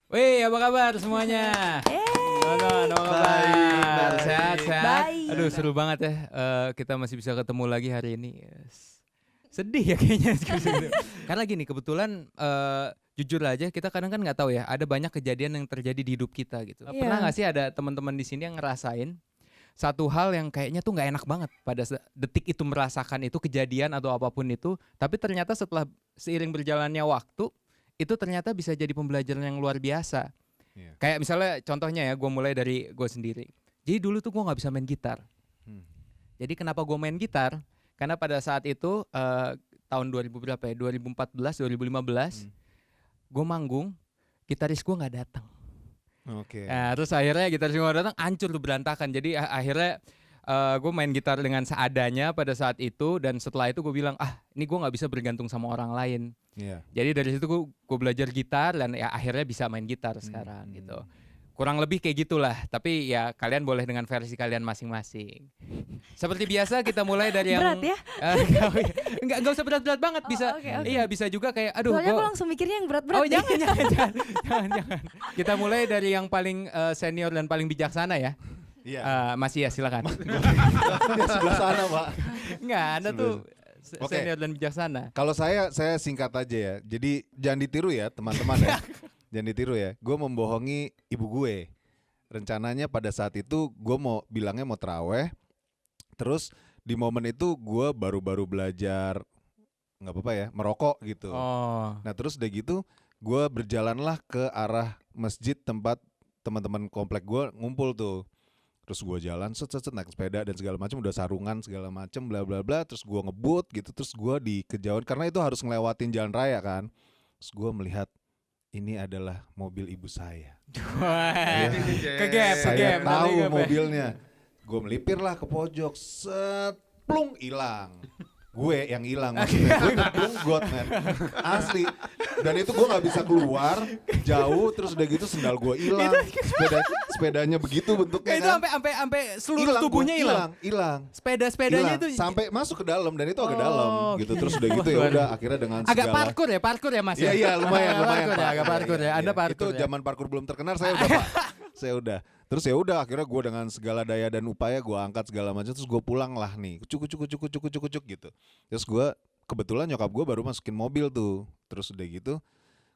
Wih, apa kabar semuanya? Apa kabar? Baik. Sehat. Baik. Aduh, seru banget ya. Kita masih bisa ketemu lagi hari ini. Yes. Sedih ya kayaknya. Karena gini, kebetulan jujur aja kita kadang kan nggak tahu ya. Ada banyak kejadian yang terjadi di hidup kita gitu. Iya. Pernah nggak sih ada teman-teman di sini yang ngerasain satu hal yang kayaknya tuh nggak enak banget pada detik itu merasakan itu kejadian atau apapun itu, tapi ternyata setelah seiring berjalannya waktu itu ternyata bisa jadi pembelajaran yang luar biasa. Iya. Kayak misalnya contohnya ya, gue mulai dari gue sendiri. Jadi dulu tuh gue nggak bisa main gitar. Jadi kenapa gue main gitar? Karena pada saat itu tahun 2000 berapa ya? 2014, 2015, gue manggung, gitaris gue nggak datang. Oke. Nah, terus akhirnya gitaris gue nggak datang, hancur tuh berantakan. Jadi akhirnya gue main gitar dengan seadanya pada saat itu, dan setelah itu gue bilang ini gue nggak bisa bergantung sama orang lain. Iya. Jadi dari situ gue belajar gitar dan ya akhirnya bisa main gitar sekarang gitu. Kurang lebih kayak gitulah, tapi ya kalian boleh dengan versi kalian masing-masing. Seperti biasa kita mulai dari yang Berat ya? Enggak usah berat-berat banget, bisa. oke. Iya, bisa juga kayak aduh Soalnya gua- aku langsung mikirnya yang berat-berat. Oh deh. jangan. Kita mulai dari yang paling senior dan paling bijaksana ya. Iya. Masih ya, silakan. Di sebelah sana, Pak. Enggak, Anda tuh Oke. senior dan bijaksana. Kalau saya singkat aja ya. Jadi jangan ditiru ya, teman-teman ya. Jangan ditiru ya. Gue membohongi ibu gue. Rencananya pada saat itu gue bilangnya mau terawih. Terus di momen itu gue baru-baru belajar nggak apa-apa ya, merokok gitu. Oh. Nah terus udah gitu gue berjalanlah ke arah masjid tempat teman-teman komplek gue ngumpul tuh. Terus gue jalan set naik sepeda dan segala macam, udah sarungan segala macam bla bla bla, terus gue ngebut gitu, terus gue di kejauhan karena itu harus ngelewatin jalan raya kan. Terus gue melihat ini adalah mobil ibu saya. Wah. Saya Kegep. tahu Nanti mobilnya. Gue melipir lah ke pojok, set plung hilang. Gue yang hilang maksudnya, gue ngeplung got men, asli. Dan itu gue nggak bisa keluar jauh, terus udah gitu sendal gue hilang, sepedanya begitu bentuknya Itu kan. sampai seluruh Hilang, tubuhnya gua hilang. hilang. Sepedanya Hilang. itu Sampai masuk ke dalam dan itu agak Oh, dalam gitu. Terus udah gitu ya Waduh. udah akhirnya dengan agak segala parkur ya Mas. Iya lumayan Parkur ya, Pak. agak parkur ya. Anda Iya. parkur Itu ya. zaman parkur belum terkenal saya udah Pak. Saya udah. Terus ya udah akhirnya gue dengan segala daya dan upaya gue angkat segala macam, terus gue pulang lah nih. Kucuk gitu. Terus gue kebetulan nyokap gue baru masukin mobil tuh. Terus udah gitu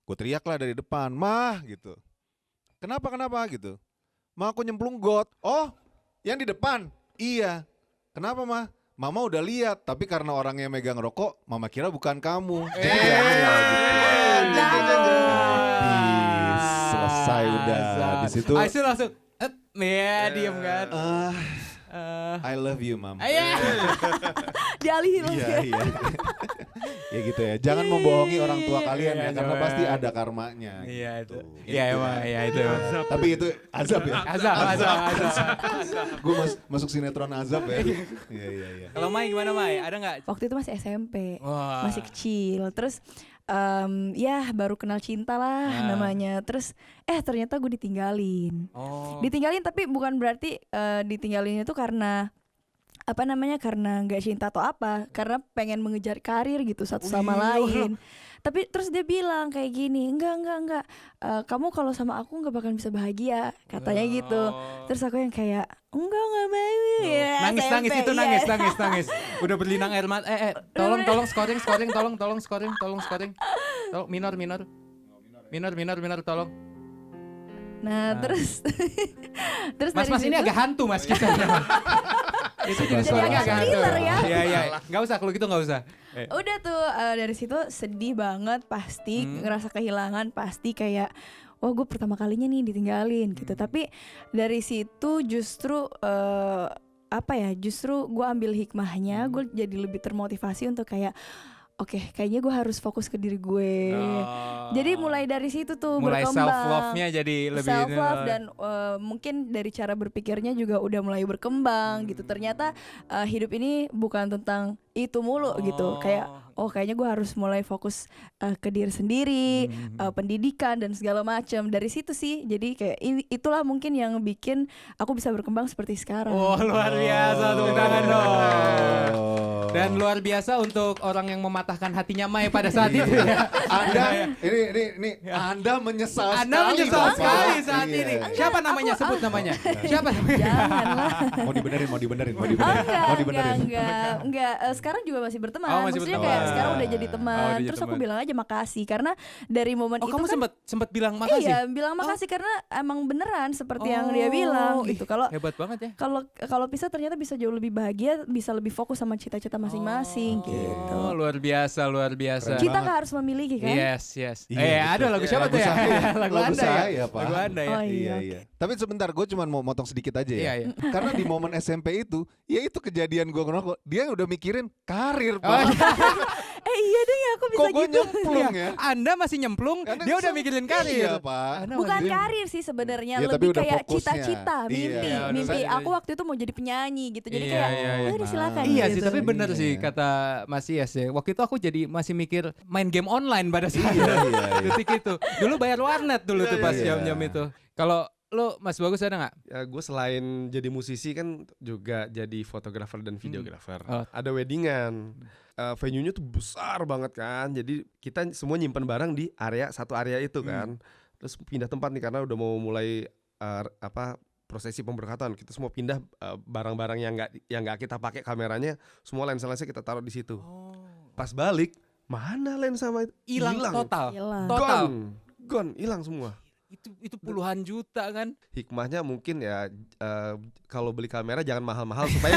gue teriak lah dari depan, "Mah," gitu. Kenapa gitu. "Mah, aku nyemplung got." "Oh, yang di depan?" "Iya." "Kenapa, Mah?" "Mama udah lihat, tapi karena orangnya megang rokok, Mama kira bukan kamu." Jadi jangan ya gitu. Habis, selesai udah di situ. Aisyah langsung ya diem kan. I love you, Mam. Iya. Dialihin Iya, lagi. iya. Ya gitu ya. Jangan membohongi orang tua kalian Iya, ya, karena jangan. pasti ada karmanya. Iya itu. gitu. Iya emang, iya itu. emang. Tapi itu azab ya. Azab. Gue masuk sinetron azab ya. Iya. Kalau Mai gimana Mai? Ada nggak? Waktu itu masih SMP, Wah. masih kecil. Terus ya baru kenal cinta lah Nah. namanya. Terus ternyata gue ditinggalin. Oh. Ditinggalin tapi bukan berarti ditinggalin itu karena karena nggak cinta atau apa, karena pengen mengejar karir gitu satu sama lain. Tapi terus dia bilang kayak gini, enggak, kamu kalau sama aku nggak bakal bisa bahagia, katanya gitu. Terus aku yang kayak enggak mau ya. Nangis SMP, itu iya. nangis. Udah berlinang air mata. Tolong scoring. Tolong minor tolong. Nah, terus Mas dari ini situ- agak hantu Mas kisahnya. Itu jadi suaranya agak hantu. thriller ya. Iya. Enggak usah kalau gitu enggak usah. Udah tuh dari situ sedih banget pasti, ngerasa kehilangan pasti, kayak wah gue pertama kalinya nih ditinggalin gitu. Tapi dari situ justru justru gue ambil hikmahnya, gue jadi lebih termotivasi untuk kayak oke, kayaknya gue harus fokus ke diri gue. Jadi mulai dari situ tuh mulai berkembang. self love-nya jadi lebih Self love dan mungkin dari cara berpikirnya juga udah mulai berkembang gitu. Ternyata hidup ini bukan tentang itu mulu gitu. Kayak kayaknya gue harus mulai fokus ke diri sendiri, pendidikan dan segala macam. Dari situ sih. Jadi kayak itulah mungkin yang bikin aku bisa berkembang seperti sekarang. luar biasa, tepuk tangan dong. Dan luar biasa untuk orang yang mematahkan hatinya Mai pada saat itu ya. Anda ini Anda menyesal Anda sekali, menyesal Bapak. sekali saat Iya. ini. Siapa namanya? Sebut namanya. Siapa namanya? Janganlah. Mau dibenerin. Enggak. Sekarang juga masih berteman. Oh, masih Maksudnya berteman. kayak sekarang udah jadi teman. Oh, udah jadi Terus aku teman. bilang aja makasih karena dari momen Oh, itu kamu kan sempat bilang makasih. iya, bilang makasih karena emang beneran seperti yang dia bilang gitu. Kalau Hebat banget ya. kalau pisah ternyata bisa jauh lebih bahagia, bisa lebih fokus sama cita-cita masing-masing gitu. Oh, luar biasa. Kita nggak harus memiliki kan? Yes. Iya, Ada lagu siapa lagu tuh ya? saya. Lagu Lagu Anda ya. saya, Pak. Lagu Anda ya. Oh, Iya. Tapi sebentar, gue cuma mau motong sedikit aja ya. Iya. Karena di momen SMP itu, ya itu kejadian gue ngerokok. Dia udah mikirin karir, Oh, Pak. Iya deh aku bisa Kok gue gitu. nyemplung ya? Anda masih nyemplung, Karena dia udah kesel- mikirin karir. Iya, Pak. Anda Bukan masih- karir sih sebenarnya, Iya, tapi lebih udah kayak fokusnya. cita-cita, mimpi, Iya, udah mimpi. saya- Aku waktu itu mau jadi penyanyi gitu, jadi Iya, kayak iya. ya udah silakan. Iya gitu. sih, tapi bener Iya. sih kata Mas Yes ya. Waktu itu aku jadi masih mikir main game online pada saat Iya. detik itu. Dulu bayar warnet dulu tuh pas Iya. jam-jam itu. Kalau lo Mas Bagus ada nggak? Ya, gue selain jadi musisi kan juga jadi fotografer dan videografer. Oh. Ada weddingan. Venue-nya tuh besar banget kan. Jadi kita semua nyimpen barang di satu area itu kan. Terus pindah tempat nih karena udah mau mulai prosesi pemberkatan. Kita semua pindah barang-barang yang nggak kita pakai kameranya, semua lensa-lensa kita taruh di situ. Pas balik, mana lensa itu? Hilang total. Hilang. Total. Gone, hilang semua. Itu puluhan juta kan. Hikmahnya mungkin ya kalau beli kamera jangan mahal-mahal supaya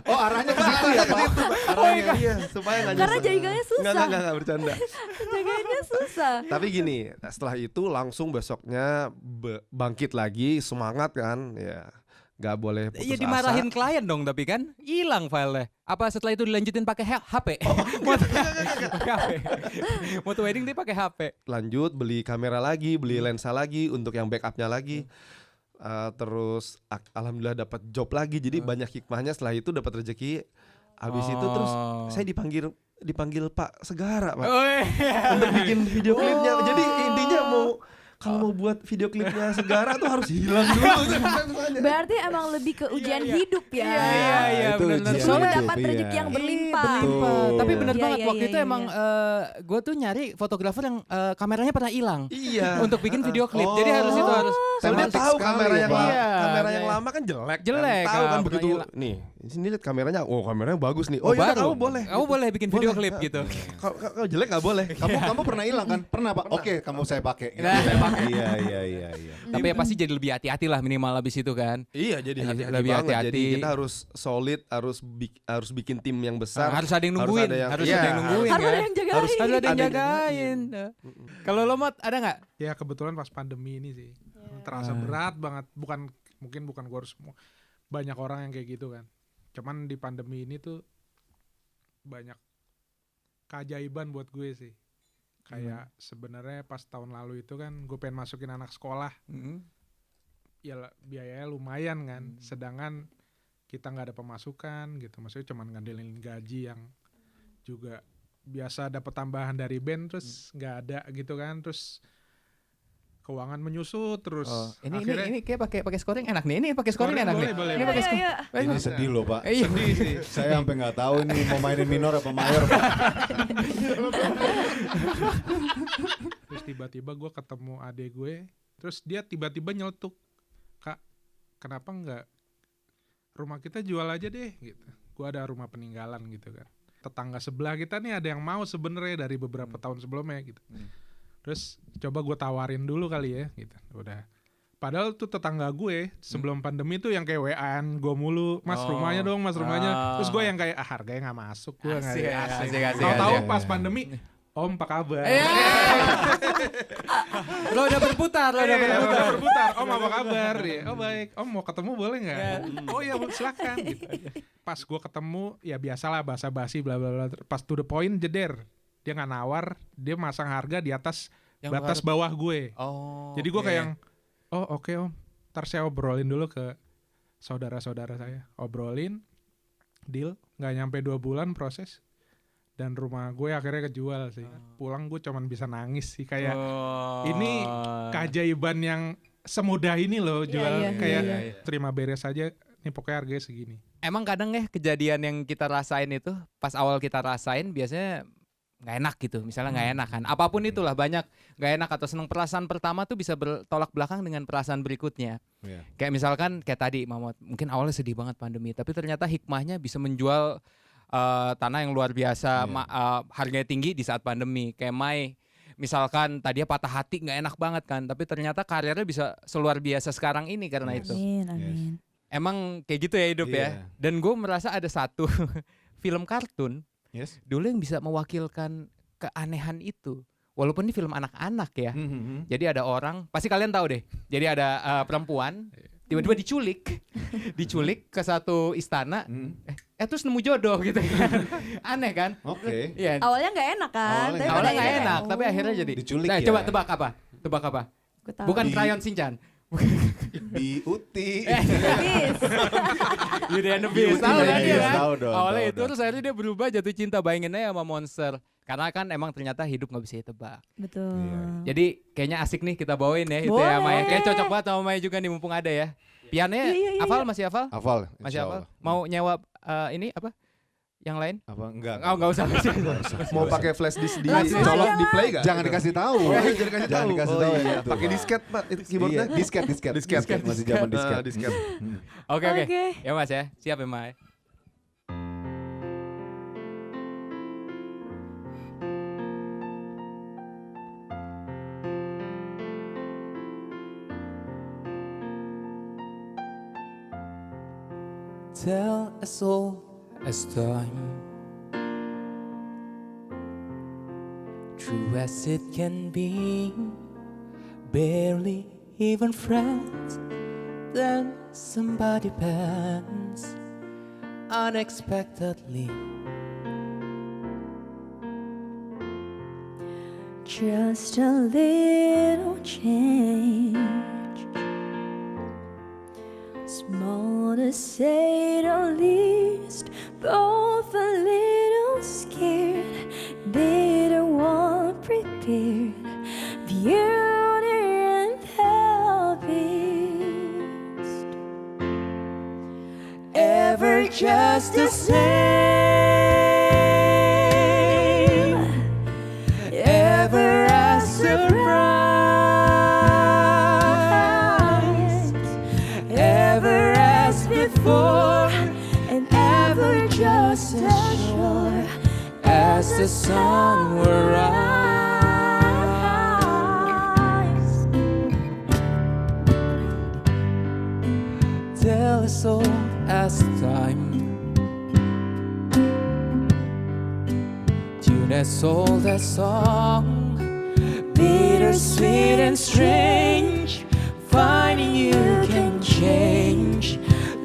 Oh, arahnya ke situ ya, Pak. arahnya iya supaya nggak Karena nyesel. jaganya susah. Nggak bercanda. Jaganya susah. Tapi gini, setelah itu langsung besoknya bangkit lagi, semangat kan, ya nggak boleh putus Iya asa. dimarahin klien dong tapi kan hilang filenya. Apa setelah itu dilanjutin pakai HP? HP. Moto wedding dia pakai HP. Lanjut beli kamera lagi, beli lensa lagi untuk yang backupnya lagi. Terus alhamdulillah dapat job lagi, jadi banyak hikmahnya. Setelah itu dapat rezeki. Habis itu terus saya dipanggil Pak Segara, Pak, Oh, iya. untuk bikin video klipnya. Jadi intinya kalau mau buat video klipnya Segara tuh harus hilang dulu. Berarti emang lebih ke ujian iya. hidup ya. Iya, itu benar-benar. ujian Soalnya hidup, dapat iya. rezeki yang berlimpah. Betul. Tapi benar Iya, banget iya, waktu iya, itu iya. emang gue tuh nyari fotografer yang kameranya pernah hilang Iya. untuk bikin video klip. Jadi harus itu harus Soalnya Tematik tahu sekali kamera ya, yang Pak. Iya, kamera iya, yang iya. lama kan jelek. Jelek, Tahu kan pernah begitu. hilang. Nih, di sini lihat kameranya. Oh, kameranya bagus nih. Oh, Oh, iya, baru. kamu boleh. Kamu boleh bikin video Boleh. klip gitu. Kalau jelek nggak boleh. Kamu pernah hilang kan? Pernah, Pak. Oke, kamu saya pakai. Nah. Iya. Tapi ya pasti jadi lebih hati-hati lah minimal abis itu kan. Iya, jadi Iya, hati-hati lebih banget. hati-hati. Jadi kita harus solid, harus bikin tim yang besar. Harus ada yang nungguin, iya, harus ada yang nungguin Harus kan. ada yang jagain. Harus ada yang ada yang jagain. Kalau lo Mot ada nggak? Ya kebetulan pas pandemi ini sih terasa berat banget. Mungkin bukan gue harus banyak orang yang kayak gitu kan. Cuman di pandemi ini tuh banyak keajaiban buat gue sih. Kayak sebenarnya pas tahun lalu itu kan gue pengen masukin anak sekolah, ya biayanya lumayan kan. Sedangkan kita nggak ada pemasukan gitu. Maksudnya cuma ngandelin gaji yang juga biasa dapat tambahan dari band terus nggak ada gitu kan. Terus keuangan menyusut terus. Ini kayak pakai scoring enak nih. Ini pakai scoring Boleh, enak boleh, nih. boleh. Ini pakai scoring. Ini sedih loh, Pak. Iya. Sedih sih. Saya sampai nggak tahu nih mau mainin minor apa mayor, Pak. Terus tiba-tiba gue ketemu adek gue, terus dia tiba-tiba nyeletuk, "Kak, kenapa nggak rumah kita jual aja deh?" gitu. Gue ada rumah peninggalan gitu kan. Tetangga sebelah kita nih ada yang mau sebenarnya dari beberapa tahun sebelumnya gitu. Terus coba gue tawarin dulu kali ya gitu. Udah. Padahal tuh tetangga gue sebelum pandemi tuh yang kayak WA-an gue mulu, "Mas rumahnya dong, Mas rumahnya." Terus gue yang kayak harganya nggak masuk, gue nggak Asik. tahu-tahu pas pandemi, "Om, apa kabar?" Lo udah berputar, Udah berputar. "Om, apa kabar?" Ya, "Oh baik. Om mau ketemu boleh nggak?" "Oh iya silakan." Gitu. Pas gue ketemu ya biasalah basa-basi bla bla bla. Pas to the point jeder. Dia nggak nawar, dia masang harga di atas Yang batas bawah gue. Oh. Jadi gue kayak yang, "Oh oke Om, ntar saya obrolin dulu ke saudara-saudara saya." Obrolin, deal, nggak nyampe 2 bulan proses. Dan rumah gue akhirnya kejual sih. Pulang gue cuman bisa nangis sih kayak ini keajaiban yang semudah ini loh jual iya, kayak iya. terima beres aja ini pokoknya harganya segini. Emang kadang ya kejadian yang kita rasain itu pas awal kita rasain biasanya nggak enak gitu, misalnya nggak enak kan, apapun itulah banyak nggak enak atau seneng. Perasaan pertama tuh bisa bertolak belakang dengan perasaan berikutnya. Iya. Kayak misalkan kayak tadi Mamot, mungkin awalnya sedih banget pandemi, tapi ternyata hikmahnya bisa menjual tanah yang luar biasa, harganya tinggi di saat pandemi. Kayak Mai, misalkan tadinya patah hati nggak enak banget kan, tapi ternyata karirnya bisa seluar biasa sekarang ini karena itu. Amin, amin. Emang kayak gitu ya hidup ya. Iya. Dan gue merasa ada satu film kartun Yes. dulu yang bisa mewakilkan keanehan itu. Walaupun ini film anak-anak ya. Jadi ada orang, pasti kalian tahu deh. Jadi ada perempuan tiba-tiba diculik ke satu istana. Terus nemu jodoh gitu kan. Aneh kan? Oke. Iya. Awalnya nggak enak kan? Awalnya Tapi Awalnya pada nggak akhirnya enak, kayak, tapi akhirnya jadi. Diculik Nah, ya. coba tebak apa? Tebak apa? Aku tahu. Bukan Di- Krayon Shinchan. Biuti. Habis. Beauty and the Beauty Beast. Tahu and the kan dia Beast, kan? tahu dong, Awalnya tahu itu dong. terus akhirnya dia berubah jatuh cinta, bayangin aja sama monster. Karena kan emang ternyata hidup nggak bisa ditebak. Betul. Iya. Jadi kayaknya asik nih kita bawain ya itu ya Maya. Boleh. Kayak cocok banget sama Maya juga nih mumpung ada ya. Piannya Iya. hafal masih hafal? Hafal. Masih insya hafal? Allah. Mau nyewa ini apa? Yang lain? Apa? Enggak. Oh nggak usah. Mau pakai flash disk di Langsung colok aja di lah. play gak? Jangan dikasih tahu. Jangan dikasih tahu. Dikasih Oh tahu iya. yang itu. Pakai disket Pak, itu keyboardnya. Iya, disket. Disket. Masih zaman disket. Ah, disket. Oke. Oke. Ya Mas ya. Siap ya Maya. Tell as old as time, true as it can be, barely even friends. Then somebody bends unexpectedly. Just a little change, small to say the least, both a little scared, neither one prepared. Beauty and the Beast, ever just the same, ever as surprised, ever as before, and ever just as sure as the sun will rise. Tell as old as time, tune as old as song, bittersweet and strange, finding you can change,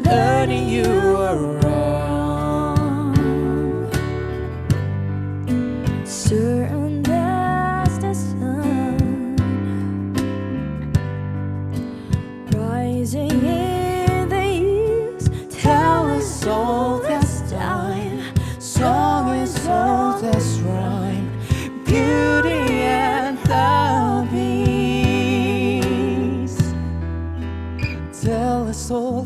learning you are wrong, certain as the sun, rising in the east, tell us old as time, song as old as rhyme, beauty and the beast. Tell us all